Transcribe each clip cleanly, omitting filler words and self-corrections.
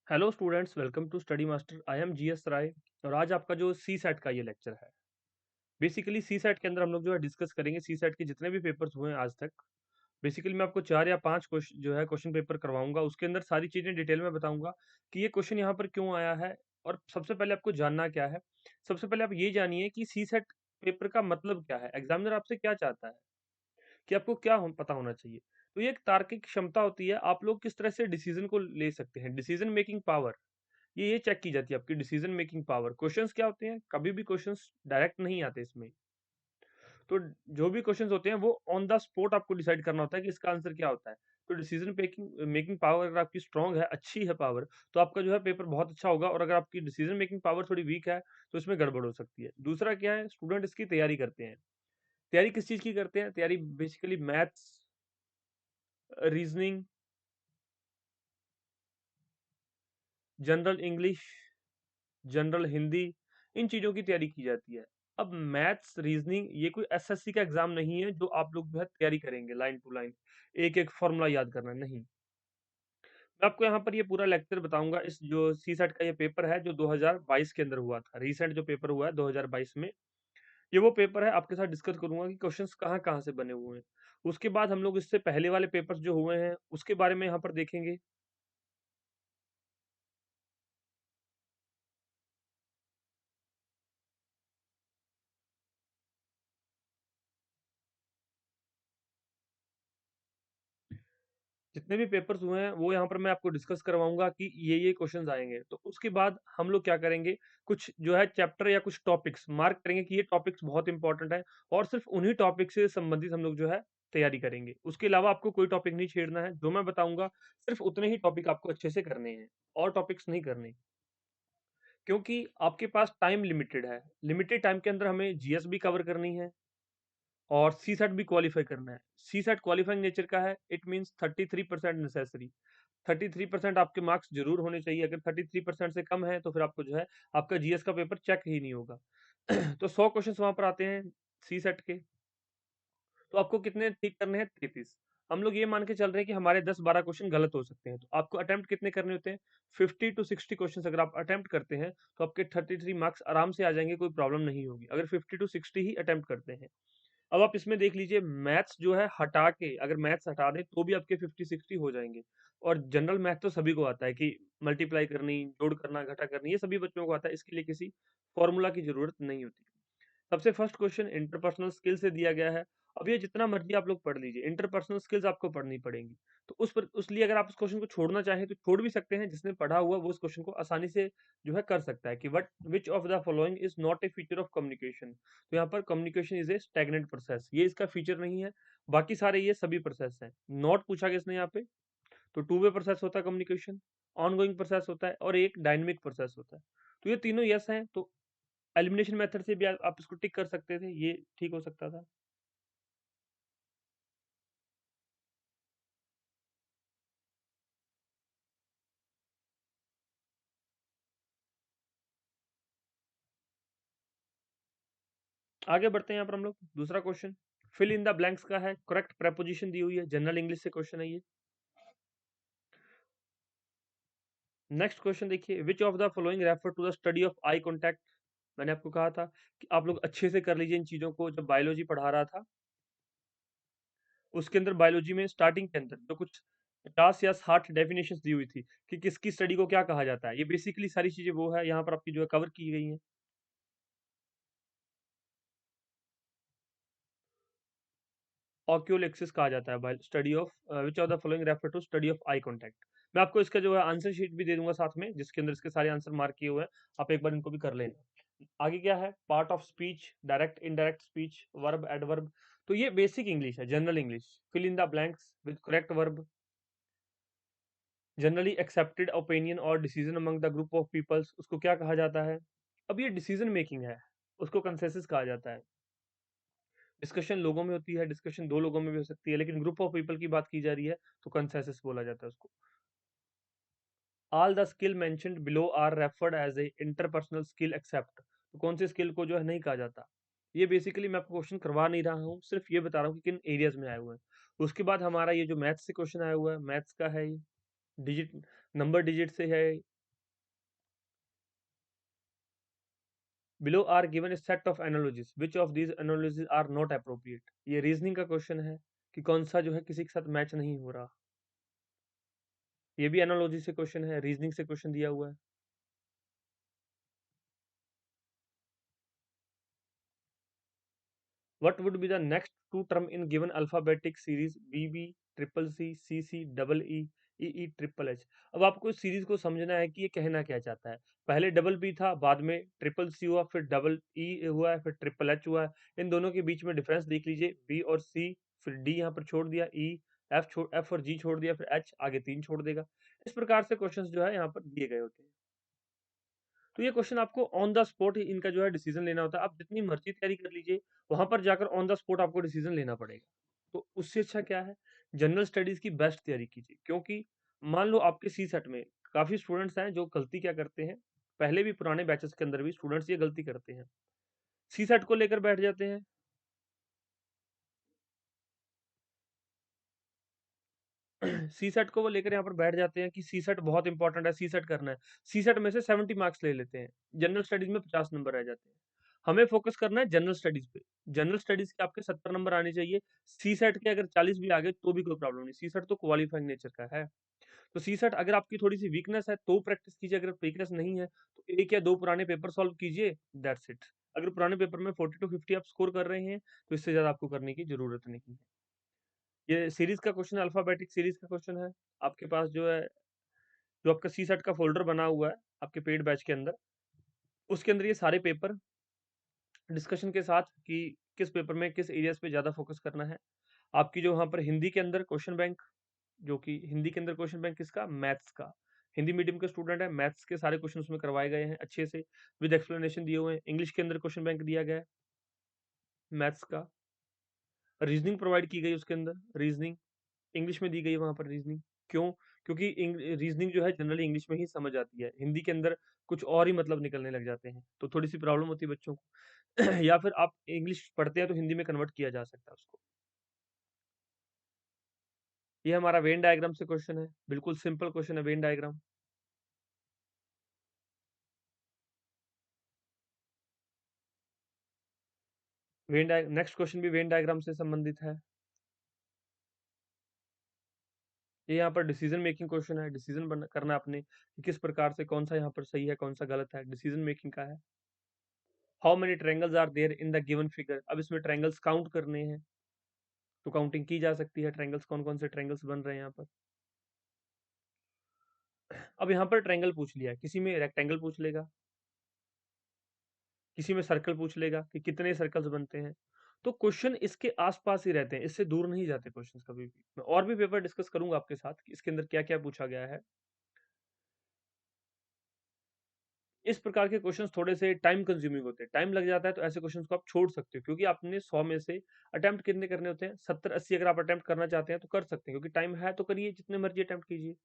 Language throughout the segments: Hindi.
Hello students, welcome to study master. I am G S Rai और आज आपका जो सी सेट का ये लेक्चर है। बेसिकली सी सेट के अंदर हम लोग जो है डिस्कस करेंगे सी सेट के जितने भी पेपर्स हुए हैं आज तक। बेसिकली मैं आपको 4 या 5 क्वेश्चन जो है क्वेश्चन पेपर करवाऊंगा, उसके अंदर सारी चीजें डिटेल में बताऊंगा कि ये क्वेश्चन यहाँ पर क्यों आया है। और सबसे पहले आपको जानना क्या है, सबसे पहले आप ये जानिए कि सी सेट पेपर का मतलब क्या है, एग्जामिनर आपसे क्या चाहता है, कि आपको क्या पता होना चाहिए। तो ये एक तार्किक क्षमता होती है, आप लोग किस तरह से डिसीजन को ले सकते हैं, डिसीजन मेकिंग पावर। ये चेक की जाती है आपकी डिसीजन मेकिंग पावर। क्वेश्चंस क्या होते हैं, कभी भी क्वेश्चंस डायरेक्ट नहीं आते इसमें। तो जो भी क्वेश्चंस होते हैं वो ऑन द स्पॉट आपको डिसाइड करना होता है कि इसका आंसर क्या होता है। तो डिसीजन मेकिंग मेकिंग पावर अगर आपकी स्ट्रांग है, अच्छी है पावर, तो आपका जो है पेपर बहुत अच्छा होगा। और अगर आपकी डिसीजन मेकिंग पावर थोड़ी वीक है तो इसमें गड़बड़ हो सकती है। दूसरा क्या है, स्टूडेंट इसकी तैयारी करते हैं। तैयारी किस चीज की करते हैं? तैयारी basically maths, reasoning, general English, general Hindi, इन चीजों की तैयारी की जाती है। अब मैथ्स, रीजनिंग ये कोई एसएससी का एग्जाम नहीं है जो आप लोग जो है तैयारी करेंगे लाइन टू लाइन, एक एक फॉर्मूला याद करना नहीं। मैं आपको यहाँ पर ये पूरा लेक्चर बताऊंगा। इस जो सी सेट का ये पेपर है जो 2022 के अंदर हुआ था, रिसेंट जो पेपर हुआ है 2022 में, ये वो पेपर है। आपके साथ डिस्कस करूंगा कि क्वेश्चंस कहाँ कहाँ से बने हुए हैं। उसके बाद हम लोग इससे पहले वाले पेपर्स जो हुए हैं उसके बारे में यहाँ पर देखेंगे। जितने भी पेपर्स हुए हैं वो यहाँ पर मैं आपको डिस्कस करवाऊंगा कि ये क्वेश्चंस आएंगे। तो उसके बाद हम लोग क्या करेंगे, कुछ जो है चैप्टर या कुछ टॉपिक्स मार्क करेंगे कि ये टॉपिक्स बहुत इंपॉर्टेंट है, और सिर्फ उन्हीं टॉपिक से संबंधित हम लोग जो है तैयारी करेंगे। उसके अलावा आपको कोई टॉपिक नहीं छेड़ना है, जो मैं बताऊंगा सिर्फ उतने ही टॉपिक आपको अच्छे से करने हैं, और टॉपिक्स नहीं करने। क्योंकि आपके पास टाइम लिमिटेड है, लिमिटेड टाइम के अंदर हमें जीएस भी कवर करनी है और सी सेट भी क्वालिफाई करना है। सी सेट क्वालिफाइंग नेचर का है, इट मीन्स 33% नेसेसरी। 33% आपके मार्क्स जरूर होने चाहिए। अगर 33% से कम है तो फिर आपको जो है आपका जीएस का पेपर चेक ही नहीं होगा। तो 100 क्वेश्चन वहां पर आते हैं सी सेट के, तो आपको कितने ठीक करने हैं? 33। हम लोग ये मान के चल रहे हैं कि हमारे 10-12 क्वेश्चन गलत हो सकते हैं, तो आपको अटेम्प्ट कितने करने होते हैं? 50 to 60 क्वेश्चन अगर आप अटेम्प्ट करते हैं तो आपके 33 मार्क्स आराम से आ जाएंगे, कोई प्रॉब्लम नहीं होगी अगर 50 to 60 ही अटेम्प्ट करते हैं। अब आप इसमें देख लीजिए, मैथ्स जो है हटा के, अगर मैथ्स हटा दें तो भी आपके 50-60 हो जाएंगे। और जनरल मैथ तो सभी को आता है कि मल्टीप्लाई करनी, जोड़ करना, घटा करनी, ये सभी बच्चों को आता है, इसके लिए किसी फॉर्मूला की जरूरत नहीं होती। सबसे फर्स्ट क्वेश्चन इंटरपर्सनल स्किल से दिया गया है। अब ये जितना मर्जी आप लोग पढ़ लीजिए, इंटरपर्सनल स्किल्स आपको पढ़नी पड़ेंगी। तो उस लिए अगर आप उस क्वेश्चन को छोड़ना चाहें तो छोड़ भी सकते हैं। जिसने पढ़ा हुआ वो उस क्वेश्चन को आसानी से जो है कर सकता है कि what which of the following is not a feature of communication. तो यहाँ पर communication is a stagnant process, ये इसका फीचर नहीं है। बाकी सारे ये सभी प्रोसेस हैं। नॉट पूछा गया इसने यहाँ पे, तो टू वे प्रोसेस होता है कम्युनिकेशन, ऑनगोइंग प्रोसेस होता है, और एक डायनेमिक प्रोसेस होता है। तो ये तीनों यस हैं, तो एलिमिनेशन मेथड से भी आप इसको टिक कर सकते थे, ये ठीक हो सकता था। आगे बढ़ते हैं यहाँ पर हम लोग। दूसरा question fill in the blanks का है, करेक्ट प्रेपोजिशन दी हुई है, जनरल इंग्लिश से क्वेश्चन है ये। नेक्स्ट क्वेश्चन देखिए, which of the following refer to the study of eye contact. मैंने आपको कहा था कि आप लोग अच्छे से कर लीजिए इन चीजों को। जब बायोलॉजी पढ़ा रहा था उसके अंदर, बायोलॉजी में स्टार्टिंग के अंदर जो कुछ 50 या 60 डेफिनेशन दी हुई थी कि किसकी स्टडी को क्या कहा जाता है, ये बेसिकली सारी चीजें वो है यहाँ पर आपकी जो है कवर की गई हैं। ऑक्यूलेक्सिस कहा जाता है by study of which of the following refer to study of eye contact. मैं आपको इसका जो है आंसर शीट भी दे दूंगा साथ में, जिसके अंदर इसके सारे आंसर मार्क किए हुए हैं, आप एक बार इनको भी कर लेना। आगे क्या है, part of speech, direct indirect speech, verb, adverb. तो ये बेसिक इंग्लिश है, general English. Fill in the blanks with correct verb, generally accepted opinion और decision among the group of peoples, उसको क्या कहा जाता है? अब ये डिसीजन मेकिंग है, उसको कंसेंसस कहा जाता है। डिस्कशन लोगों में होती है, डिस्कशन दो लोगों में भी हो सकती है, लेकिन ग्रुप ऑफ पीपल की बात की जा रही है तो कंसेंसस बोला जाता है उसको। All the skill mentioned below are referred as a interpersonal skill except. तो कौन सी स्किल को जो है नहीं कहा जाता? ये बेसिकली मैं आपको क्वेश्चन करवा नहीं रहा हूँ, सिर्फ ये बता रहा हूँ कि किन एरियाज में आए हुए हैं। उसके बाद हमारा ये जो मैथ्स से क्वेश्चन आया हुआ है, मैथ्स का है ये, डिजिट, नंबर डिजिट से है, below are given a set of analogies which of these analogies are not appropriate। ये रीजनिंग का क्वेश्चन है कि कौन सा जो है किसी के साथ मैच नहीं हो रहा। ये भी एनालॉजी से क्वेश्चन है, रीजनिंग से क्वेश्चन दिया हुआ है। What would be the next two term in given alphabetic series BB, triple C, CC, double E, EE, triple H. अब आपको इस सीरीज को समझना है कि ये कहना क्या चाहता है। पहले डबल बी था, बाद में ट्रिपल सी हुआ, फिर डबल ई हुआ है, फिर ट्रिपल एच हुआ है। इन दोनों के बीच में डिफरेंस देख लीजिए, बी और सी, फिर डी यहाँ पर छोड़ दिया, ई, एफ और जी छोड़ दिया, फिर एच आगे 3 छोड़ देगा। इस प्रकार से क्वेश्चंस जो है यहाँ पर दिए गए होते हैं। तो ये क्वेश्चन आपको ऑन द स्पॉट ही इनका जो है डिसीजन लेना होता है। आप जितनी मर्जी तैयारी कर लीजिए, वहां पर जाकर ऑन द स्पॉट आपको डिसीजन लेना पड़ेगा। तो उससे अच्छा क्या है, जनरल स्टडीज की बेस्ट तैयारी कीजिए। क्योंकि मान लो आपके सी सेट में काफी स्टूडेंट्स हैं जो गलती क्या करते हैं, पहले भी पुराने बैचेस के अंदर भी स्टूडेंट्स ये गलती करते हैं, सी सेट को लेकर बैठ जाते हैं। सी सेट को वो लेकर यहाँ पर बैठ जाते हैं कि सी सेट बहुत इंपॉर्टेंट है, सी सेट करना है। सी सेट में से 70 मार्क्स ले लेते हैं, जनरल स्टडीज में 50 नंबर रह जाते हैं। हमें फोकस करना है जनरल स्टडीज पे। जनरल स्टडीज के आपके 70 नंबर आने चाहिए। सी सेट के अगर 40 भी आ गए तो भी कोई प्रॉब्लम नहीं, सी सेट तो क्वालिफाइंग नेचर का है। तो सी सेट अगर आपकी थोड़ी सी वीकनेस है तो प्रैक्टिस कीजिए, अगर वीकनेस नहीं है तो एक या दो पुराने पेपर सॉल्व कीजिए, दैट्स इट। अगर पुराने पेपर में 40 टू 50 आप स्कोर कर रहे हैं तो इससे ज्यादा आपको करने की जरूरत नहीं है। ये सीरीज का क्वेश्चन, अल्फाबेटिक सीरीज का क्वेश्चन है। आपके पास जो है, जो आपका सी सेट का फोल्डर बना हुआ है आपके पेड बैच के अंदर, उसके अंदर ये सारे पेपर डिस्कशन के साथ कि किस पेपर में किस एरियाज पे ज्यादा फोकस करना है। आपकी जो वहां पर हिंदी के अंदर क्वेश्चन बैंक, जो कि हिंदी के अंदर क्वेश्चन बैंक किसका, मैथ्स का। हिंदी मीडियम के स्टूडेंट है, मैथ्स के सारे क्वेश्चन उसमें करवाए गए हैं अच्छे से, विद एक्सप्लेनेशन दिए हुए हैं। इंग्लिश के अंदर क्वेश्चन बैंक दिया गया है मैथ्स का। रीजनिंग प्रोवाइड की गई उसके अंदर, रीजनिंग इंग्लिश में दी गई है वहां पर रीजनिंग। क्यों? क्योंकि रीजनिंग जो है जनरली इंग्लिश में ही समझ आती है, हिंदी के अंदर कुछ और ही मतलब निकलने लग जाते हैं, तो थोड़ी सी प्रॉब्लम होती है बच्चों को। या फिर आप इंग्लिश पढ़ते हैं तो हिंदी में कन्वर्ट किया जा सकता है उसको। ये हमारा वेन डायग्राम से क्वेश्चन है, बिल्कुल सिंपल क्वेश्चन है वेन डायग्राम। नेक्स्ट क्वेश्चन भी वेन डायग्राम से संबंधित है। ये यहाँ पर डिसीजन मेकिंग क्वेश्चन है, डिसीजन करना है आपने कि किस प्रकार से कौन सा यहाँ पर सही है कौन सा गलत है, डिसीजन मेकिंग का है। How many triangles are there in the given figure. अब इसमें ट्रायंगल्स काउंट करने हैं, तो काउंटिंग की जा सकती है, ट्रायंगल्स कौन कौन से ट्रायंगल्स बन रहे हैं यहाँ पर। अब यहाँ पर ट्रायंगल पूछ लिया है, किसी में रेक्टेंगल पूछ लेगा, किसी में सर्कल पूछ लेगा कि कितने सर्कल्स बनते हैं। तो क्वेश्चन इसके आसपास ही रहते हैं, इससे दूर नहीं जाते क्वेश्चंस कभी भी। मैं और भी पेपर डिस्कस करूंगा आपके साथ कि इसके अंदर क्या क्या पूछा गया है। इस प्रकार के क्वेश्चंस थोड़े से टाइम कंज्यूमिंग होते हैं, टाइम लग जाता है, तो ऐसे क्वेश्चंस को आप छोड़ सकते हो, क्योंकि आपने 100 में से अटेम्प्ट कितने करने होते हैं, 70-80 अगर आप अटेम्प्ट करना चाहते हैं तो कर सकते हैं, क्योंकि टाइम है तो करिए, जितने मर्जी अटेम्प्ट कीजिए।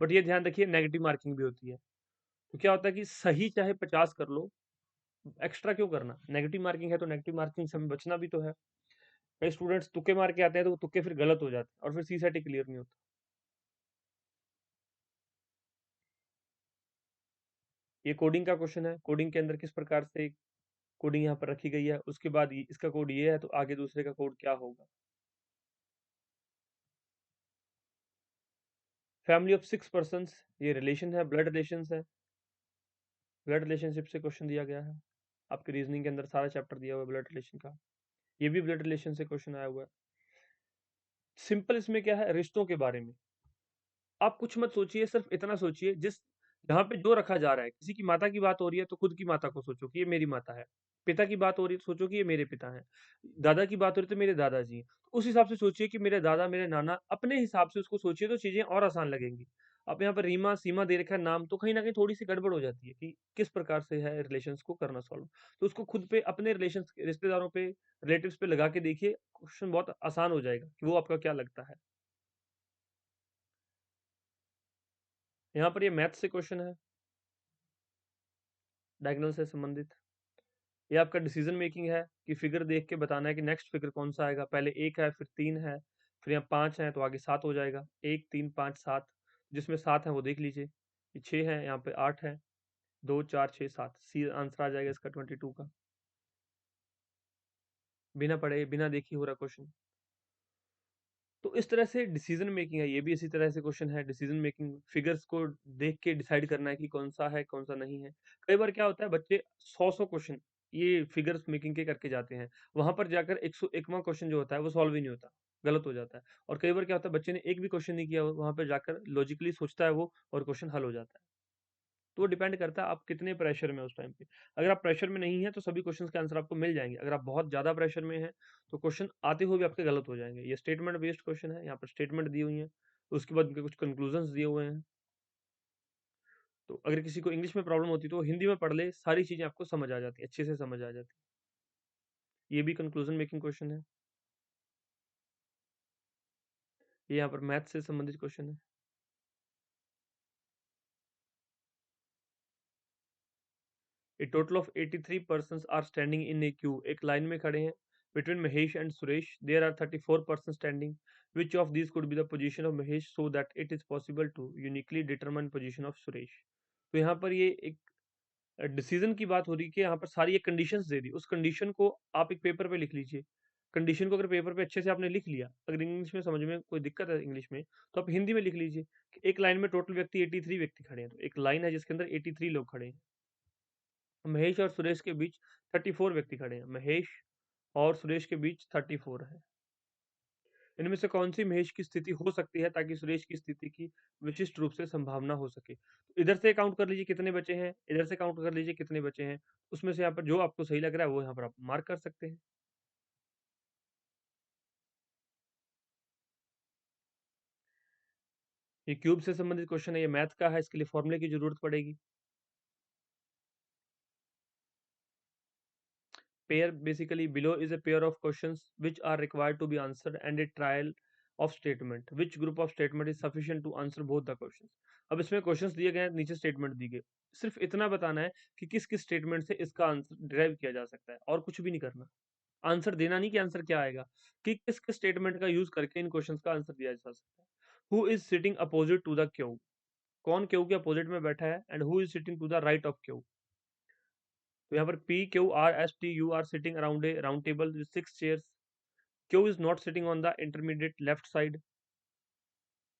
बट ये ध्यान रखिए नेगेटिव मार्किंग भी होती है। तो क्या होता है कि सही चाहे 50 कर लो, एक्स्ट्रा क्यों करना, नेगेटिव मार्किंग है तो नेगेटिव मार्किंग से हमें बचना भी तो है। कई स्टूडेंट्स तुक्के मार के आते हैं तो वो तुक्के फिर गलत हो जाते हैं और फिर सी सेट ही क्लियर नहीं होता। ये कोडिंग का क्वेश्चन है, कोडिंग के अंदर किस प्रकार से कोडिंग यहाँ पर रखी गई है, उसके बाद इसका कोड ये है तो आगे दूसरे का कोड क्या होगा। फैमिली ऑफ 6 पर्सन, ये रिलेशन है, ब्लड रिलेशन है। ब्लड रिलेशनशिप से क्वेश्चन दिया गया है, आपके रीजनिंग के अंदर सारा चैप्टर दिया हुआ है ब्लड रिलेशन का। ये भी ब्लड रिलेशन से क्वेश्चन आया हुआ है। सिंपल इसमें क्या है, रिश्तों के बारे में। आप कुछ मत सोचिए, सिर्फ इतना सोचिए, जिस जहाँ पे जो रखा जा रहा है, किसी की माता की बात हो रही है तो खुद की माता को सोचो कि ये मेरी माता है। पिता की बात हो रही है तो सोचो कि ये मेरे पिता हैं। दादा की बात हो रही है तो मेरे दादाजी हैं। उस हिसाब से सोचिए कि मेरे दादा मेरे नाना, अपने हिसाब से उसको सोचिए तो चीजें और आसान लगेंगी। अब यहाँ पर रीमा सीमा दे रखा है नाम, तो कहीं ना कहीं थोड़ी सी गड़बड़ हो जाती है कि किस प्रकार से है रिलेशंस को करना सॉल्व। तो उसको खुद पे, अपने रिलेशन, रिश्तेदारों पे, रिलेटिव्स पे लगा के देखिए, क्वेश्चन बहुत आसान हो जाएगा कि वो आपका क्या लगता है। यहाँ पर ये मैथ से क्वेश्चन है, डायगोनल से संबंधित। ये आपका डिसीजन मेकिंग है कि फिगर देख के बताना है कि नेक्स्ट फिगर कौन सा आएगा। पहले एक है, फिर 3 है, फिर यहाँ 5 है, तो आगे 7 हो जाएगा। 1 3 5 7, जिसमें 7 है वो देख लीजिए। ये 6 है, यहाँ पे 8 है, 2, 4, 6, 7 सी आंसर आ जाएगा इसका 22 का। बिना पढ़े, बिना देखे हो रहा क्वेश्चन। तो इस तरह से डिसीजन मेकिंग है, ये भी इसी तरह से क्वेश्चन है। डिसीजन मेकिंग फिगर्स को देख के डिसाइड करना है कि कौन सा है, कौन सा नहीं है। कई बार क्या होता है, बच्चे 100 क्वेश्चन ये फिगर्स मेकिंग के करके जाते हैं, वहां पर जाकर 101वां क्वेश्चन जो होता है वो सॉल्व ही नहीं होता, गलत हो जाता है। और कई बार क्या होता है, बच्चे ने एक भी क्वेश्चन नहीं किया, वहां पर जाकर लॉजिकली सोचता है वो और क्वेश्चन हल हो जाता है। तो वो डिपेंड करता है आप कितने प्रेशर में उस टाइम पे। अगर आप प्रेशर में नहीं है तो सभी क्वेश्चंस के आंसर आपको मिल जाएंगे। अगर आप बहुत ज्यादा प्रेशर में हैं तो क्वेश्चन आते हुए भी आपके गलत हो जाएंगे। ये स्टेटमेंट बेस्ड क्वेश्चन है, यहाँ पर स्टेटमेंट दी हुई है, उसके बाद उनके कुछ कंक्लूजन्स दिए हुए हैं। तो अगर किसी को इंग्लिश में प्रॉब्लम होती है तो वो हिंदी में पढ़ ले, सारी चीजें आपको समझ आ जाती है, अच्छे से समझ आ जाती है। ये भी कंक्लूजन मेकिंग क्वेश्चन है। ये यहाँ पर मैथ से संबंधित क्वेश्चन है। A total of 83 persons are standing in a queue. एक लाइन में खड़े हैं। Between Mahesh and Suresh, there are 34 persons standing. Which of these could be the position of Mahesh so that it is possible to uniquely determine position of Suresh? तो यहाँ पर ये एक डिसीजन की बात हो रही है कि यहाँ पर सारी एक कंडीशंस दे दी, उस कंडीशन को आप एक पेपर पे लिख लीजिए। कंडीशन को अगर पेपर पे अच्छे से आपने लिख लिया, अगर इंग्लिश में समझ में कोई दिक्कत है इंग्लिश में, तो आप हिंदी में लिख लीजिए कि एक लाइन में टोटल व्यक्ति 83 व्यक्ति खड़े हैं। तो एक लाइन है जिसके अंदर 83 लोग खड़े हैं। महेश और सुरेश के बीच 34 व्यक्ति खड़े हैं। महेश और सुरेश के बीच 34 है। इनमें से कौन सी महेश की स्थिति हो सकती है ताकि सुरेश की स्थिति की विशिष्ट रूप से संभावना हो सके। तो इधर से काउंट कर लीजिए कितने बचे हैं, इधर से काउंट कर लीजिए कितने बचे हैं। उसमें से यहाँ पर जो आपको सही लग रहा है वो यहाँ पर आप मार्क कर सकते हैं। ये क्यूब से संबंधित क्वेश्चन है, ये मैथ का है, इसके लिए फॉर्मूले की जरूरत पड़ेगी। Pair basically below is a pair of questions which are required to be answered and a trial of statement. Which group of statement is sufficient to answer both the questions? अब इसमें क्वेश्चंस दिए गए हैं, नीचे स्टेटमेंट दी गई। सिर्फ इतना बताना है कि किस किस स्टेटमेंट से इसका आंसर डिराइव किया जा सकता है, और कुछ भी नहीं करना। आंसर देना नहीं कि आंसर क्या आएगा, कि किस किस स्टेटमेंट का यूज करके इन क्वेश्चंस का आंसर दिया जा सकता है। Who is sitting opposite to the Q? कौन क्यू के अपोजिट में बैठा है? And who is sitting to the right of Q? तो यहाँ पर P Q R S T U are sitting around a round table with 6 chairs. Q is not sitting on the intermediate left side.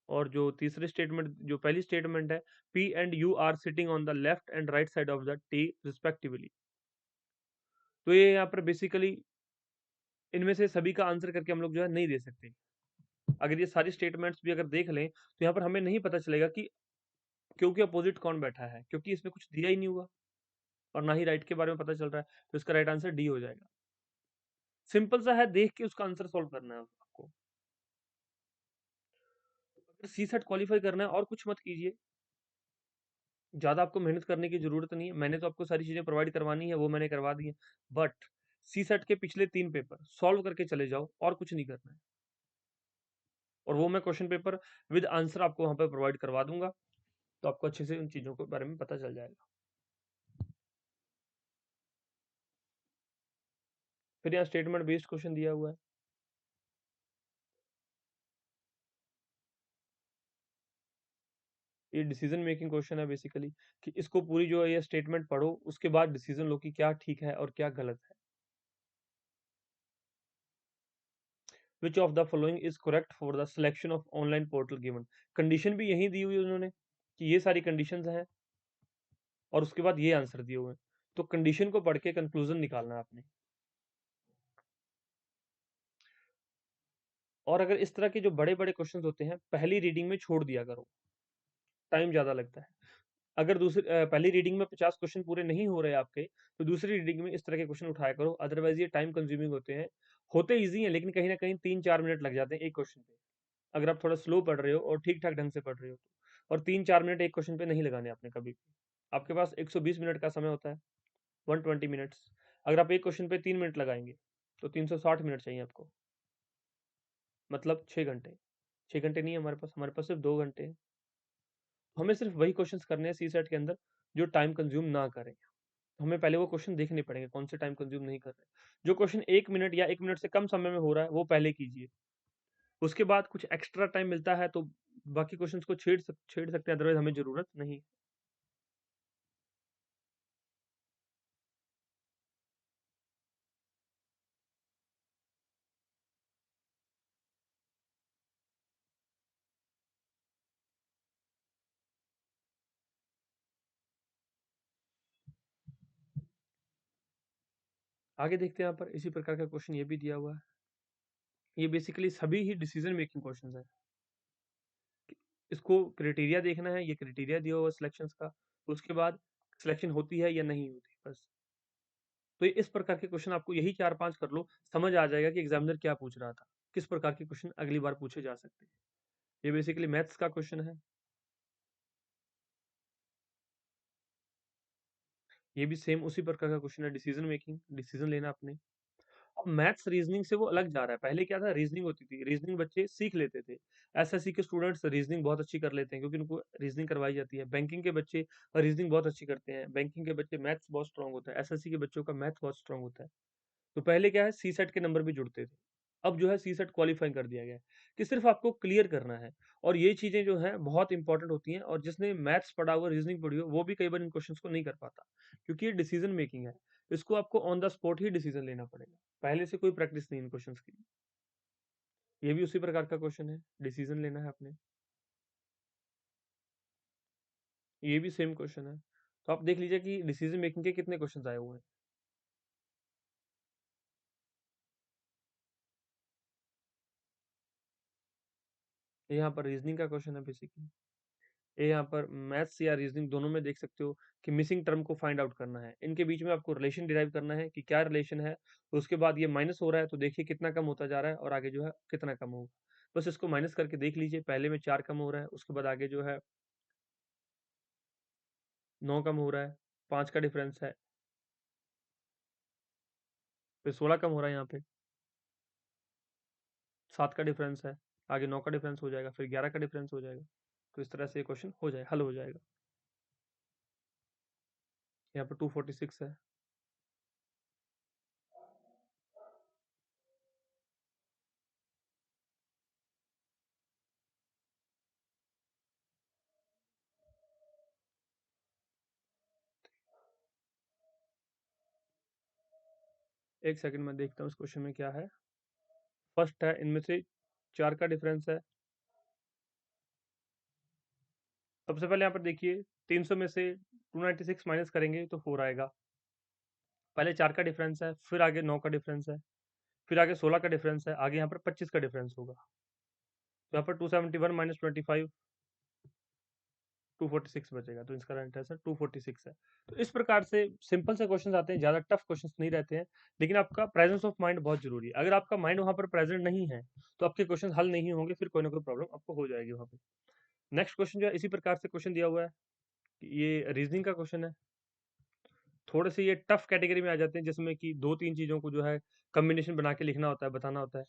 और जो तीसरी स्टेटमेंट, जो पहली स्टेटमेंट है, P and U are sitting on the left and right side of the T respectively. तो ये यहाँ पर बेसिकली इनमें से सभी का आंसर करके हम लोग जो है नहीं दे सकते। अगर ये सारी स्टेटमेंट्स भी अगर देख लें तो यहाँ पर हमें नहीं पता चलेगा कि क्यू के अपोजिट कौन बैठा है, क्योंकि इसमें कुछ दिया ही नहीं हुआ और ना ही राइट के बारे में पता चल रहा है। तो इसका राइट आंसर डी हो जाएगा। सिंपल सा है, देख के उसका आंसर सॉल्व करना है आपको। अगर सी सेट क्वालिफाई करना है और कुछ मत कीजिए, ज़्यादा आपको मेहनत करने की ज़रूरत नहीं है। मैंने तो आपको सारी चीज़ें प्रोवाइड करवानी है, वो मैंने करवा दी है। बट सी सेट के पिछले 3 पेपर सॉल्व करके चले जाओ, और कुछ नहीं करना है। और वो मैं क्वेश्चन पेपर विद आंसर आपको वहाँ पे प्रोवाइड करवा दूंगा, तो आपको अच्छे से उन चीज़ों के बारे में पता चल जाएगा। फिर यहाँ स्टेटमेंट बेस्ड क्वेश्चन दिया हुआ है। ये डिसीजन मेकिंग क्वेश्चन है बेसिकली, कि इसको पूरी जो है ये स्टेटमेंट पढ़ो, उसके बाद डिसीजन लो कि क्या ठीक है और क्या गलत है। विच of the following is correct for the selection of online portal given? Condition भी यही दी हुई है उन्होंने कि ये सारी कंडीशंस हैं, और उसके बाद ये आंसर दिए हुए हैं। तो कंडीशन को पढ़ के कंक्लूजन निकालना है आपने। और अगर इस तरह के जो बड़े बड़े क्वेश्चंस होते हैं, पहली रीडिंग में छोड़ दिया करो, टाइम ज्यादा लगता है। अगर पहली रीडिंग में 50 क्वेश्चन पूरे नहीं हो रहे आपके, तो दूसरी रीडिंग में इस तरह के क्वेश्चन उठाया करो, अदरवाइज ये टाइम कंज्यूमिंग होते हैं। होते इजी हैं, लेकिन कहीं ना कहीं 3-4 मिनट लग जाते हैं एक क्वेश्चन पे, अगर आप थोड़ा स्लो पढ़ रहे हो और ठीक ठाक ढंग से पढ़ रहे हो तो। और 3-4 मिनट एक क्वेश्चन पे नहीं लगाने आपने कभी भी। आपके पास 120 मिनट का समय होता है, 120 मिनट्स। अगर आप एक क्वेश्चन पे 3 मिनट लगाएंगे तो 360 मिनट चाहिए आपको, मतलब 6 घंटे। 6 घंटे नहीं है हमारे पास सिर्फ 2 घंटे हैं। हमें सिर्फ वही क्वेश्चंस करने हैं सी सेट के अंदर जो टाइम कंज्यूम ना करें। तो हमें पहले वो क्वेश्चन देखने पड़ेंगे कौन से टाइम कंज्यूम नहीं कर रहे। जो क्वेश्चन 1 मिनट या 1 मिनट से कम समय में हो रहा है वो पहले कीजिए। उसके बाद कुछ एक्स्ट्रा टाइम मिलता है तो बाकी क्वेश्चंस को छेड़ सकते हैं, अदरवाइज हमें जरूरत नहीं। आगे देखते हैं यहाँ पर इसी प्रकार का क्वेश्चन ये भी दिया हुआ है। ये बेसिकली सभी ही डिसीजन मेकिंग क्वेश्चंस हैं। इसको क्राइटेरिया देखना है, ये क्राइटेरिया दिया हुआ सिलेक्शंस का, उसके बाद सिलेक्शन होती है या नहीं होती, बस। तो ये इस प्रकार के क्वेश्चन आपको यही 4-5 कर लो, समझ आ जाएगा कि एग्जामिनर क्या पूछ रहा था, किस प्रकार के क्वेश्चन अगली बार पूछे जा सकते हैं। ये बेसिकली मैथ्स का क्वेश्चन है। ये भी सेम उसी प्रकार का क्वेश्चन है, डिसीजन मेकिंग, डिसीजन लेना अपने। अब मैथ्स रीजनिंग से वो अलग जा रहा है। पहले क्या था, रीजनिंग होती थी, रीजनिंग बच्चे सीख लेते थे। एसएससी के स्टूडेंट्स रीजनिंग बहुत अच्छी कर लेते हैं क्योंकि उनको रीजनिंग करवाई जाती है। बैंकिंग के बच्चे रीजनिंग बहुत अच्छी करते हैं। बैंकिंग के बच्चे मैथ्स बहुत स्ट्रांग होता है। एसएससी के बच्चों का मैथ्स बहुत स्ट्रांग होता है। तो पहले क्या है, सी सेट के नंबर भी जुड़ते थे। अब जो है सी सेट क्वालिफाई कर दिया गया है कि सिर्फ आपको क्लियर करना है। और ये चीजें जो है बहुत इंपॉर्टेंट होती हैं, और जिसने मैथ्स पढ़ा हुआ, रीजनिंग पढ़ी हो, वो भी कई बार इन क्वेश्चंस को नहीं कर पाता, क्योंकि ये डिसीजन मेकिंग है। इसको आपको on the spot he decision लेना पड़ेगा, पहले से कोई प्रैक्टिस नहीं इन क्वेश्चंस की। ये भी उसी प्रकार का क्वेश्चन है, डिसीजन लेना है आपने। ये भी सेम क्वेश्चन है। तो आप देख लीजिए कि डिसीजन मेकिंग के कितने क्वेश्चन आए हुए हैं। ये यहाँ पर रीजनिंग का क्वेश्चन है बेसिकली। ये यहाँ पर मैथ्स या रीजनिंग दोनों में देख सकते हो कि मिसिंग टर्म को फाइंड आउट करना है। इनके बीच में आपको रिलेशन डिराइव करना है कि क्या रिलेशन है। तो उसके बाद ये माइनस हो रहा है तो देखिए कितना कम होता जा रहा है, और आगे जो है कितना कम होगा। बस इसको माइनस करके देख लीजिए, पहले में 4 कम हो रहा है, उसके बाद आगे जो है 9 कम हो रहा है, 5 का डिफरेंस है, फिर 16 कम हो रहा है, यहाँ पे 7 का डिफरेंस है, आगे 9 का डिफरेंस हो जाएगा, फिर 11 का डिफरेंस हो जाएगा। तो इस तरह से ये क्वेश्चन हो जाए, हल हो जाएगा। यहाँ पर 246 है। एक सेकंड में देखता हूँ इस क्वेश्चन में क्या है। फर्स्ट है, इनमें से 4 का डिफरेंस है। सबसे पहले यहाँ पर देखिए, 300 में से 296 माइनस करेंगे तो 4 आएगा। पहले 4 का डिफरेंस है, फिर आगे 9 का डिफरेंस है, फिर आगे 16 का डिफरेंस है, आगे यहाँ पर 25 का डिफरेंस होगा। तो यहाँ पर 271 माइनस 25, 246 बचेगा। तो इसका राइट आंसर 246 है। तो इस प्रकार से सिंपल से क्वेश्चंस आते हैं, ज्यादा टफ क्वेश्चंस नहीं रहते हैं। लेकिन आपका प्रेजेंस ऑफ माइंड बहुत जरूरी है। अगर आपका माइंड वहां पर प्रेजेंट नहीं है तो आपके क्वेश्चन हल नहीं होंगे, फिर कोई ना कोई प्रॉब्लम आपको हो जाएगी वहां पे। नेक्स्ट क्वेश्चन जो है इसी प्रकार से क्वेश्चन दिया हुआ है, ये रीजनिंग का क्वेश्चन है। थोड़े से ये टफ कैटेगरी में आ जाते हैं, जिसमें कि 2-3 चीज़ों को जो है कॉम्बिनेशन बना के लिखना होता है, बताना होता है।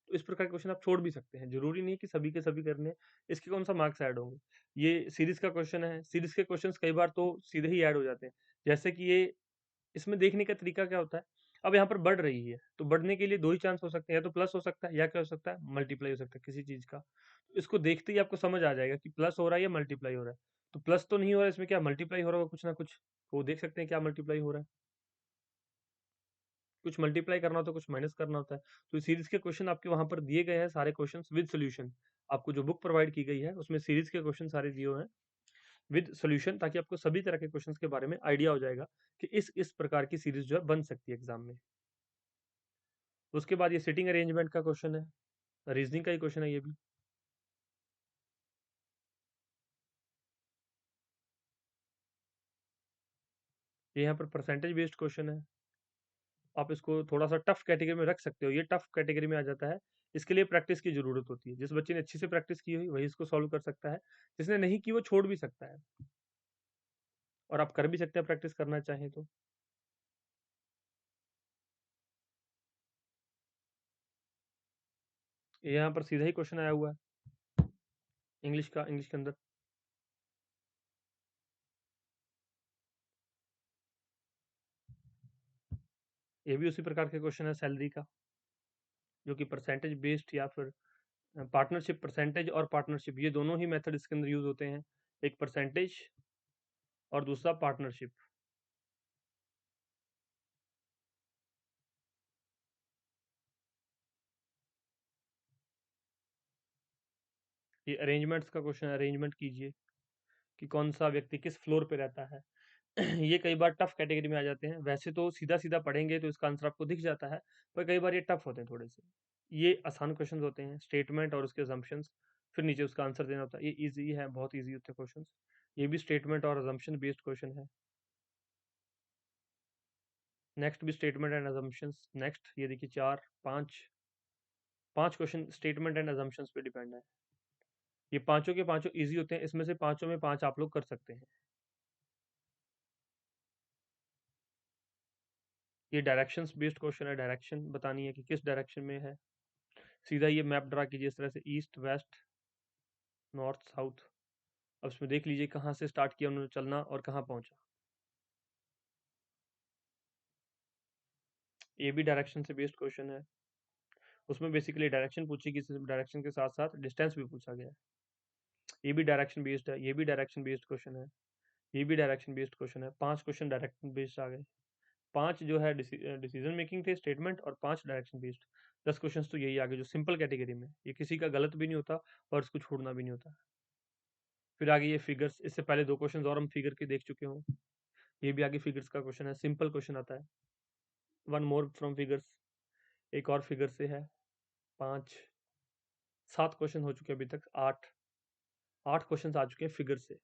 तो इस प्रकार के क्वेश्चन आप छोड़ भी सकते हैं, ज़रूरी नहीं है कि सभी के सभी करने हैं। इसके कौन-सा मार्क्स ऐड होंगे। ये सीरीज़ का क्वेश्चन है, सीरीज़ के क्वेश्चंस कई बार तो सीधे ही ऐड हो जाते हैं। जैसे कि ये, इसमें देखने का तरीका क्या होता है, अब यहाँ पर बढ़ रही है, तो बढ़ने के लिए 2 ही चांस हो सकते हैं, या तो प्लस हो सकता है या क्या हो सकता है, मल्टीप्लाई हो सकता है किसी चीज़ का। तो इसको देखते ही आपको समझ आ जाएगा कि प्लस हो रहा है या मल्टीप्लाई हो रहा है। तो प्लस तो नहीं हो रहा है, इसमें क्या मल्टीप्लाई हो रहा होगा कुछ ना कुछ। वो देख सकते हैं क्या मल्टीप्लाई हो रहा है। कुछ मल्टीप्लाई करना होता है, कुछ माइनस करना होता है। तो सीरीज के क्वेश्चन आपके वहां पर दिए गए हैं, सारे क्वेश्चंस विद सॉल्यूशन। आपको जो बुक प्रोवाइड की गई है उसमें सीरीज के क्वेश्चन सारे दिए हुए हैं विद सॉल्यूशन, ताकि आपको सभी तरह के क्वेश्चंस के बारे में आइडिया हो जाएगा कि इस प्रकार की सीरीज जो है बन सकती है एग्जाम में। उसके बाद ये सिटिंग अरेंजमेंट का क्वेश्चन है, रीजनिंग का ही क्वेश्चन है ये भी। ये यहाँ पर परसेंटेज बेस्ड क्वेश्चन है। आप इसको थोड़ा सा टफ कैटेगरी में रख सकते हो, ये टफ कैटेगरी में आ जाता है। इसके लिए प्रैक्टिस की जरूरत होती है। जिस बच्चे ने अच्छी से प्रैक्टिस की हुई वही इसको सॉल्व कर सकता है। जिसने नहीं की वो छोड़ भी सकता है, और आप कर भी सकते हैं प्रैक्टिस करना चाहें तो। ये यहाँ पर सीधा ही क्वेश्चन आया हुआ है, इंग्लिश का, इंग्लिश के अंदर। ये भी उसी प्रकार के क्वेश्चन है सैलरी का, जो कि परसेंटेज बेस्ड या फिर पार्टनरशिप। परसेंटेज और पार्टनरशिप ये दोनों ही मेथड इसके अंदर यूज होते हैं, एक परसेंटेज और दूसरा पार्टनरशिप। ये अरेंजमेंट्स का क्वेश्चन है, अरेंजमेंट कीजिए कि कौन सा व्यक्ति किस फ्लोर पे रहता है। ये कई बार टफ कैटेगरी में आ जाते हैं। वैसे तो सीधा-सीधा पढ़ेंगे तो इसका आंसर आपको दिख जाता है, पर कई बार ये टफ होते हैं थोड़े से। ये आसान क्वेश्चंस होते हैं, स्टेटमेंट और उसके असम्पशन्स, फिर नीचे उसका आंसर देना होता है। ये ईज़ी है, बहुत ईज़ी होते हैं क्वेश्चंस। ये भी स्टेटमेंट और असम्पशन बेस्ड क्वेश्चन है। नेक्स्ट भी स्टेटमेंट एंड असम्पशन्स। नेक्स्ट ये देखिए 4, 5 क्वेश्चन स्टेटमेंट एंड असम्पशन्स पे डिपेंड है। ये पाँचों के पाँचों ईज़ी होते हैं, इसमें से पाँचों में 5 आप लोग कर सकते हैं। ये डायरेक्शंस बेस्ड क्वेश्चन है, डायरेक्शन बतानी है कि किस डायरेक्शन में है। सीधा ये मैप ड्रा कीजिए इस तरह से, ईस्ट, वेस्ट, नॉर्थ, साउथ। अब इसमें देख लीजिए कहाँ से स्टार्ट किया उन्होंने चलना और कहाँ पहुँचा। ये भी डायरेक्शन से बेस्ड क्वेश्चन है। उसमें बेसिकली डायरेक्शन पूछी गई, डायरेक्शन के साथ-साथ डिस्टेंस भी पूछा गया है। ये भी डायरेक्शन बेस्ड है, ये भी डायरेक्शन बेस्ड क्वेश्चन है, ये भी डायरेक्शन बेस्ड क्वेश्चन है। 5 क्वेश्चन डायरेक्शन बेस्ड आ गए। 5 जो है डिसीजन मेकिंग थे, स्टेटमेंट, और 5 डायरेक्शन बेस्ड। 10 क्वेश्चंस तो यही आ गए जो सिंपल कैटेगरी में। ये किसी का गलत भी नहीं होता और इसको छोड़ना भी नहीं होता। फिर आगे ये फिगर्स, इससे पहले 2 क्वेश्चंस और हम फिगर के देख चुके हों। ये भी आगे फिगर्स का क्वेश्चन है, सिंपल क्वेश्चन आता है। वन मोर फ्रॉम फिगर्स, एक और फिगर से है। 5 7 क्वेश्चन हो चुके हैं अभी तक। 8 क्वेश्चंस आ चुके हैं फिगर से।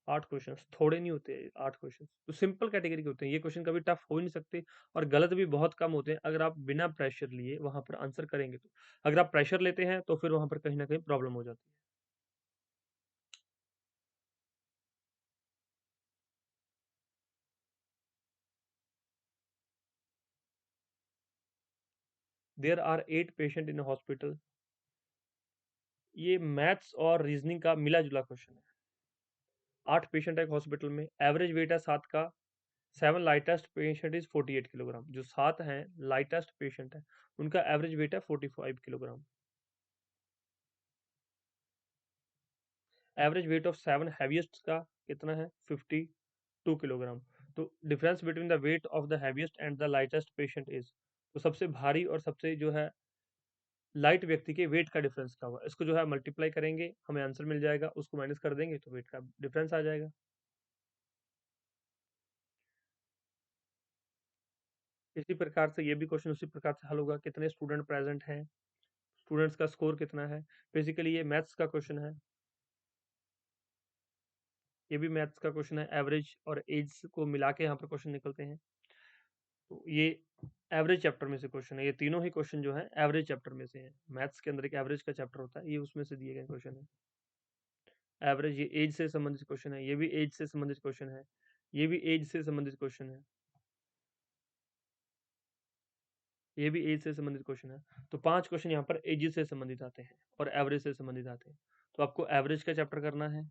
8 क्वेश्चंस थोड़े नहीं होते। 8 क्वेश्चंस तो सिंपल कैटेगरी के होते हैं। ये क्वेश्चन कभी टफ हो ही नहीं सकते, और गलत भी बहुत कम होते हैं अगर आप बिना प्रेशर लिए वहां पर आंसर करेंगे तो। अगर आप प्रेशर लेते हैं तो फिर वहां पर कहीं ना कहीं प्रॉब्लम हो जाती है। There are 8 patient in hospital. ये मैथ्स और रीजनिंग का मिला जुला क्वेश्चन है। 8 पेशेंट है एक हॉस्पिटल में, एवरेज वेट है 7 का। 7 लाइटेस्ट पेशेंट इज 48 किलोग्राम। जो 7 हैं लाइटेस्ट पेशेंट है, उनका एवरेज वेट है 45 kilogram. Average weight of 7 heaviest का कितना है? 52 किलोग्राम। तो difference between the weight of the heaviest and the lightest patient is, तो सबसे भारी और सबसे जो है लाइट व्यक्ति के वेट का डिफरेंस क्या होगा? इसको जो है मल्टीप्लाई करेंगे, हमें आंसर मिल जाएगा, उसको माइनस कर देंगे तो वेट का डिफरेंस आ जाएगा। इसी प्रकार से ये भी क्वेश्चन उसी प्रकार से हल होगा। कितने स्टूडेंट प्रेजेंट हैं, स्टूडेंट्स का स्कोर कितना है। बेसिकली ये मैथ्स का क्वेश्चन है। ये भी मैथ्स का क्वेश्चन है। एवरेज और एज को मिला के यहाँ पर क्वेश्चन निकलते हैं। तो ये एवरेज चैप्टर में से क्वेश्चन है। ये तीनों ही क्वेश्चन जो है एवरेज चैप्टर में से हैं। मैथ्स के अंदर एक एवरेज का चैप्टर होता है, ये उसमें से दिए गए क्वेश्चन है। एवरेज, ये एज से संबंधित क्वेश्चन है। ये भी एज से संबंधित क्वेश्चन है। ये भी एज से संबंधित क्वेश्चन है। ये भी एज से संबंधित क्वेश्चन है। तो 5 क्वेश्चन यहाँ पर एज से संबंधित आते हैं और एवरेज से संबंधित आते हैं। तो आपको एवरेज का चैप्टर करना है।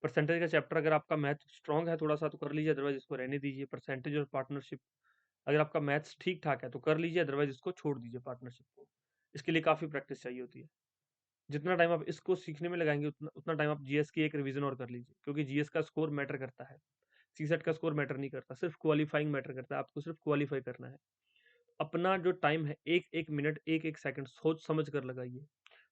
परसेंटेज का चैप्टर अगर आपका मैथ स्ट्रांग है थोड़ा सा तो कर लीजिए, अदरवाइज इसको रहने दीजिए। परसेंटेज और पार्टनरशिप, अगर आपका मैथ्स ठीक ठाक है तो कर लीजिए, अदरवाइज इसको छोड़ दीजिए पार्टनरशिप को। इसके लिए काफ़ी प्रैक्टिस चाहिए होती है। जितना टाइम आप इसको सीखने में लगाएंगे उतना उतना टाइम आप जीएस की एक रिवीजन और कर लीजिए, क्योंकि जीएस का स्कोर मैटर करता है। सीसेट का स्कोर मैटर नहीं करता, सिर्फ क्वालिफाइंग मैटर करता है। आपको सिर्फ क्वालिफाई करना है। अपना जो टाइम है, एक एक मिनट, एक एक सेकंड सोच समझ कर लगाइए।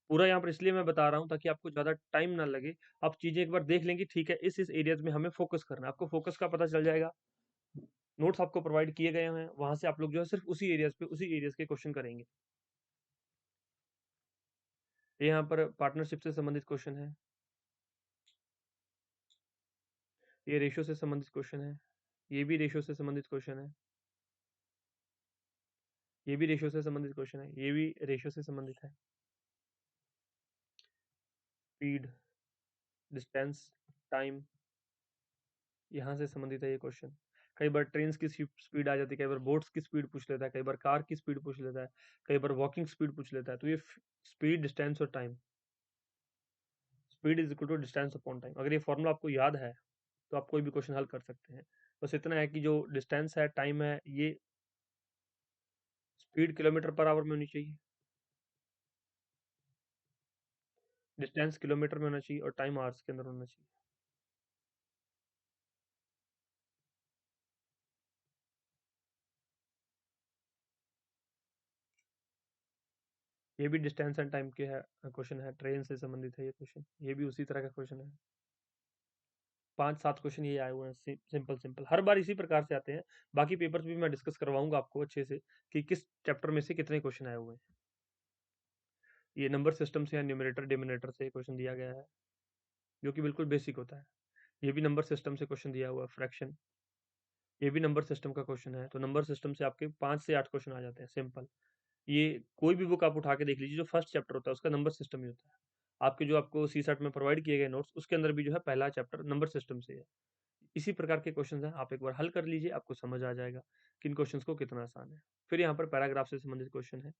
पूरा यहाँ पर इसलिए मैं बता रहा हूँ ताकि आपको ज़्यादा टाइम ना लगे। आप चीज़ें एक बार देख लेंगे, ठीक है इस एरियाज में हमें फोकस करना है, आपको फोकस का पता चल जाएगा। नोट्स आपको प्रोवाइड किए गए हैं, वहां से आप लोग जो है सिर्फ उसी एरियाज पे उसी एरियाज के क्वेश्चन करेंगे। ये यहाँ पर पार्टनरशिप से संबंधित क्वेश्चन है। ये रेशियो से संबंधित क्वेश्चन है। ये भी रेशियो से संबंधित क्वेश्चन है। ये भी रेशियो से संबंधित क्वेश्चन है। ये भी रेशियो से संबंधित है। स्पीड, डिस्टेंस, टाइम, यहाँ से संबंधित है ये क्वेश्चन। कई बार ट्रेन की स्पीड आ जाती है, कई बार बोट्स की स्पीड पूछ लेता है, कई बार कार की स्पीड पूछ लेता है, कई बार वॉकिंग स्पीड पूछ लेता है। तो ये स्पीड, डिस्टेंस और time, speed is equal to distance upon time, अगर ये फॉर्मूला आपको याद है तो आप कोई भी क्वेश्चन हल कर सकते हैं। बस इतना है कि जो डिस्टेंस है, टाइम है, ये स्पीड किलोमीटर पर आवर में होनी चाहिए, डिस्टेंस किलोमीटर में होना चाहिए, और टाइम आवर्स के अंदर होना चाहिए। ये भी डिस्टेंस एंड टाइम के है क्वेश्चन है, ट्रेन से संबंधित है ये क्वेश्चन। ये भी उसी तरह का क्वेश्चन है। 5-7 क्वेश्चन ये आए हुए हैं, सिंपल सिंपल हर बार इसी प्रकार से आते हैं। बाकी पेपर्स भी मैं डिस्कस करवाऊंगा आपको अच्छे से कि किस चैप्टर में से कितने क्वेश्चन आए हुए हैं। ये नंबर सिस्टम से या न्यूमरेटर डिनोमिनेटर से क्वेश्चन दिया गया है, जो कि बिल्कुल बेसिक होता है। ये भी नंबर सिस्टम से क्वेश्चन दिया हुआ है। फ्रैक्शन, ये भी नंबर सिस्टम का क्वेश्चन है। तो नंबर सिस्टम से आपके 5 से 8 क्वेश्चन आ जाते हैं सिंपल। ये कोई भी बुक आप उठा के देख लीजिए, जो फर्स्ट चैप्टर होता है उसका नंबर सिस्टम ही होता है। आपके जो आपको सी सेट में प्रोवाइड किए गए नोट्स, उसके अंदर भी जो है पहला चैप्टर नंबर सिस्टम से है। इसी प्रकार के क्वेश्चंस हैं, आप एक बार हल कर लीजिए, आपको समझ आ जाएगा कि इन क्वेश्चंस को कितना आसान है। फिर यहाँ पर पैराग्राफ से संबंधित क्वेश्चन है।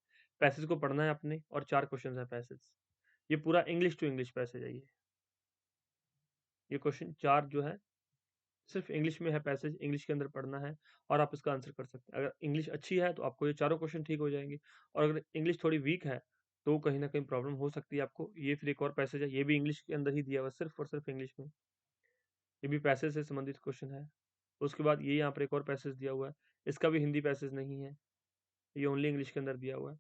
पैसेज को पढ़ना है आपने, और 4 क्वेश्चन है पैसेज। ये पूरा इंग्लिश टू इंग्लिश पैसेज है ये क्वेश्चन 4 जो है सिर्फ इंग्लिश में है पैसेज, इंग्लिश के अंदर पढ़ना है और आप इसका आंसर कर सकते हैं। अगर इंग्लिश अच्छी है तो आपको ये चारों क्वेश्चन ठीक हो जाएंगे, और अगर इंग्लिश थोड़ी वीक है तो कहीं ना कहीं प्रॉब्लम हो सकती है आपको। ये फिर एक और पैसेज है, ये भी इंग्लिश के अंदर ही दिया हुआ है, सिर्फ और सिर्फ इंग्लिश में। ये भी पैसेज से संबंधित क्वेश्चन है। उसके बाद ये यहाँ पर एक और पैसेज दिया हुआ है, इसका भी हिंदी पैसेज नहीं है, ये ओनली इंग्लिश के अंदर दिया हुआ है।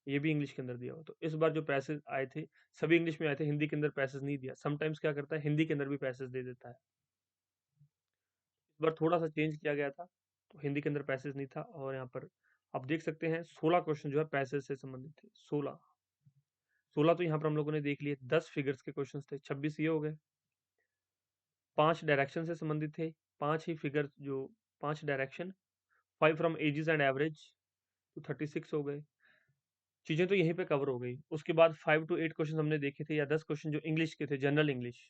ये भी इंग्लिश के अंदर दिया हुआ है। तो इस बार जो पैसेज आए थे सभी इंग्लिश में आए थे, हिंदी के अंदर पैसेज नहीं दिया। समटाइम्स क्या करता है, हिंदी के अंदर भी पैसेज दे देता है। इस बार थोड़ा सा चेंज किया गया था, तो हिंदी के अंदर पैसेज नहीं था। और यहाँ पर आप देख सकते हैं 16 क्वेश्चन जो है पैसेज से संबंधित थे। 16 तो यहाँ पर हम लोगों ने देख लिए। 10 फिगर्स के क्वेश्चन थे, 26 ये हो गए। 5 डायरेक्शन से संबंधित थे, 5 ही फिगर्स जो 5 direction. 5 from ages and average, तो 36 हो गए। चीजें तो यहीं पे कवर हो गई। उसके बाद 5 to 8 क्वेश्चन हमने देखे थे, या 10 क्वेश्चन जो इंग्लिश के थे, जनरल इंग्लिश।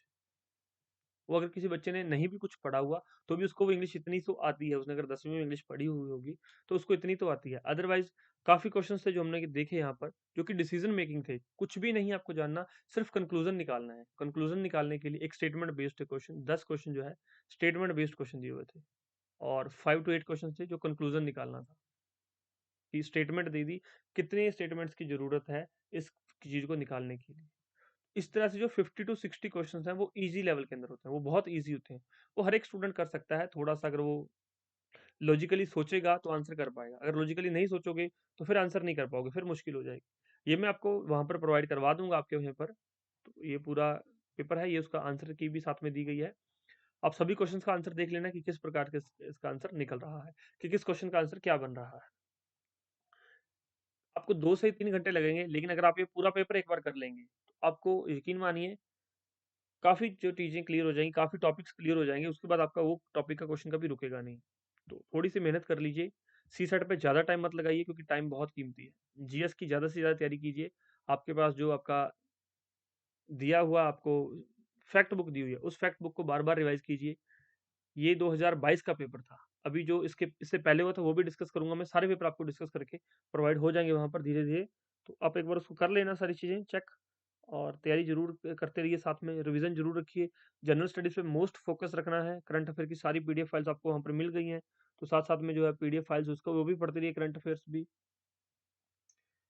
वो अगर किसी बच्चे ने नहीं भी कुछ पढ़ा हुआ तो भी उसको वो इंग्लिश इतनी तो आती है, उसने अगर 10वीं में इंग्लिश पढ़ी हुई होगी तो उसको इतनी तो आती है। अदरवाइज काफी क्वेश्चंस थे जो हमने देखे यहाँ पर, जो कि डिसीजन मेकिंग थे। कुछ भी नहीं आपको जानना, सिर्फ कंक्लूजन निकालना है। कंक्लूजन निकालने के लिए एक स्टेटमेंट बेस्ड क्वेश्चन, 10 क्वेश्चन जो है स्टेटमेंट बेस्ड क्वेश्चन दिए हुए थे, और 5 to 8 क्वेश्चन थे जो कंक्लूजन निकालना था, कि स्टेटमेंट दे दी, कितने स्टेटमेंट्स की जरूरत है इस चीज को निकालने के लिए। इस तरह से जो 50 to 60 क्वेश्चन हैं वो इजी लेवल के अंदर होते हैं, वो बहुत इजी होते हैं। वो हर एक स्टूडेंट कर सकता है, थोड़ा सा अगर वो लॉजिकली सोचेगा तो आंसर कर पाएगा। अगर लॉजिकली नहीं सोचोगे तो फिर आंसर नहीं कर पाओगे, फिर मुश्किल हो जाएगी। ये मैं आपको वहां पर प्रोवाइड करवा दूंगा आपके वहीं पर। तो ये पूरा पेपर है, ये उसका आंसर की भी साथ में दी गई है। आप सभी क्वेश्चंस का आंसर देख लेना कि किस प्रकार के इसका आंसर निकल रहा है, कि किस क्वेश्चन का आंसर क्या बन रहा है। आपको 2 से 3 घंटे लगेंगे, लेकिन अगर आप ये पूरा पेपर एक बार कर लेंगे तो आपको यकीन मानिए काफ़ी जो चीज़ें क्लियर हो जाएँगी, काफ़ी टॉपिक्स क्लियर हो जाएँगे, उसके बाद आपका वो टॉपिक का क्वेश्चन कभी रुकेगा नहीं। तो थोड़ी-सी मेहनत कर लीजिए। सीसैट पे ज़्यादा टाइम मत लगाइए, क्योंकि टाइम बहुत कीमती है। जीएस की ज़्यादा से ज़्यादा तैयारी कीजिए। आपके पास जो आपका दिया हुआ आपको फैक्ट बुक दी हुई है, उस फैक्ट बुक को बार-बार रिवाइज़ कीजिए। ये 2022 का पेपर था। अभी जो इससे पहले हुआ था वो भी डिस्कस करूँगा मैं, सारे पेपर आपको डिस्कस करके प्रोवाइड हो जाएँगे वहाँ पर धीरे-धीरे। तो आप एक बार उसको कर लेना सारी चीज़ें चेक, और तैयारी ज़रूर करते रहिए, साथ में रिवीजन ज़रूर रखिए। जनरल स्टडीज़ पे मोस्ट फोकस रखना है। करंट अफेयर की सारी पीडीएफ फाइल्स आपको वहाँ पर मिल गई हैं, तो साथ-साथ में जो है पीडीएफ फाइल्स उसको वो भी पढ़ते रहिए, करंट अफेयर्स भी।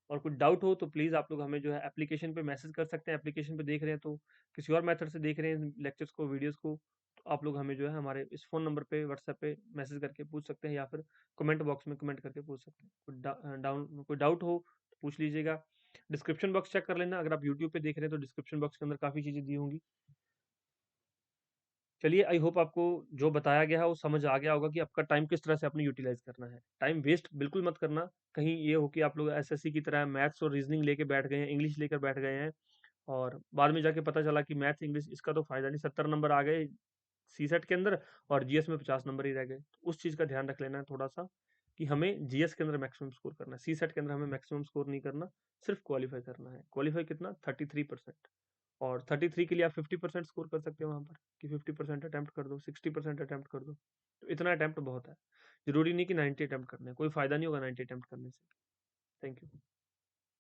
और कुछ डाउट हो तो प्लीज़ आप लोग हमें जो है एप्लीकेशन पे मैसेज कर सकते हैं। एप्लीकेशन पे देख रहे हैं तो किसी और मेथड से देख रहे हैं लेक्चर्स को, वीडियोज़ को, तो आप लोग हमें जो है हमारे इस फ़ोन नंबर पे, व्हाट्सएप पे मैसेज करके पूछ सकते हैं, या फिर कमेंट बॉक्स में कमेंट करके पूछ सकते हैं। कोई डाउट हो तो पूछ लीजिएगा। डिस्क्रिप्शन बॉक्स चेक कर लेना, अगर आप यूट्यूब पे देख रहे हैं तो डिस्क्रिप्शन बॉक्स के अंदर काफ़ी चीज़ें दी होंगी। चलिए, आई होप आपको जो बताया गया है वो समझ आ गया होगा कि आपका टाइम किस तरह से आपने यूटिलाइज करना है। टाइम वेस्ट बिल्कुल मत करना। कहीं ये हो कि आप लोग एसएससी की तरह मैथ्स और रीजनिंग लेके बैठ गए हैं, इंग्लिश लेकर बैठ गए हैं, और बाद में जाके पता चला कि मैथ्स इंग्लिश इसका तो फायदा नहीं, 70 नंबर आ गए सीसेट के अंदर और जीएस में 50 नंबर ही रह गए। तो उस चीज़ का ध्यान रख लेना है थोड़ा सा, कि हमें जीएस के अंदर मैक्सिमम स्कोर करना है, सीसेट के अंदर हमें मैक्सिमम स्कोर नहीं करना, सिर्फ क्वालिफाई करना है। क्वालिफाई कितना, 33%। और 33 के लिए आप 50% स्कोर कर सकते हो वहाँ पर, कि 50% अटेम्प्ट कर दो, 60% अटेम्प्ट कर दो। तो इतना अटेम्प्ट बहुत है। जरूरी नहीं कि 90 अटेम्प्ट करने हैं, कोई फायदा नहीं होगा 90 अटेम्प्ट करने से। Thank you.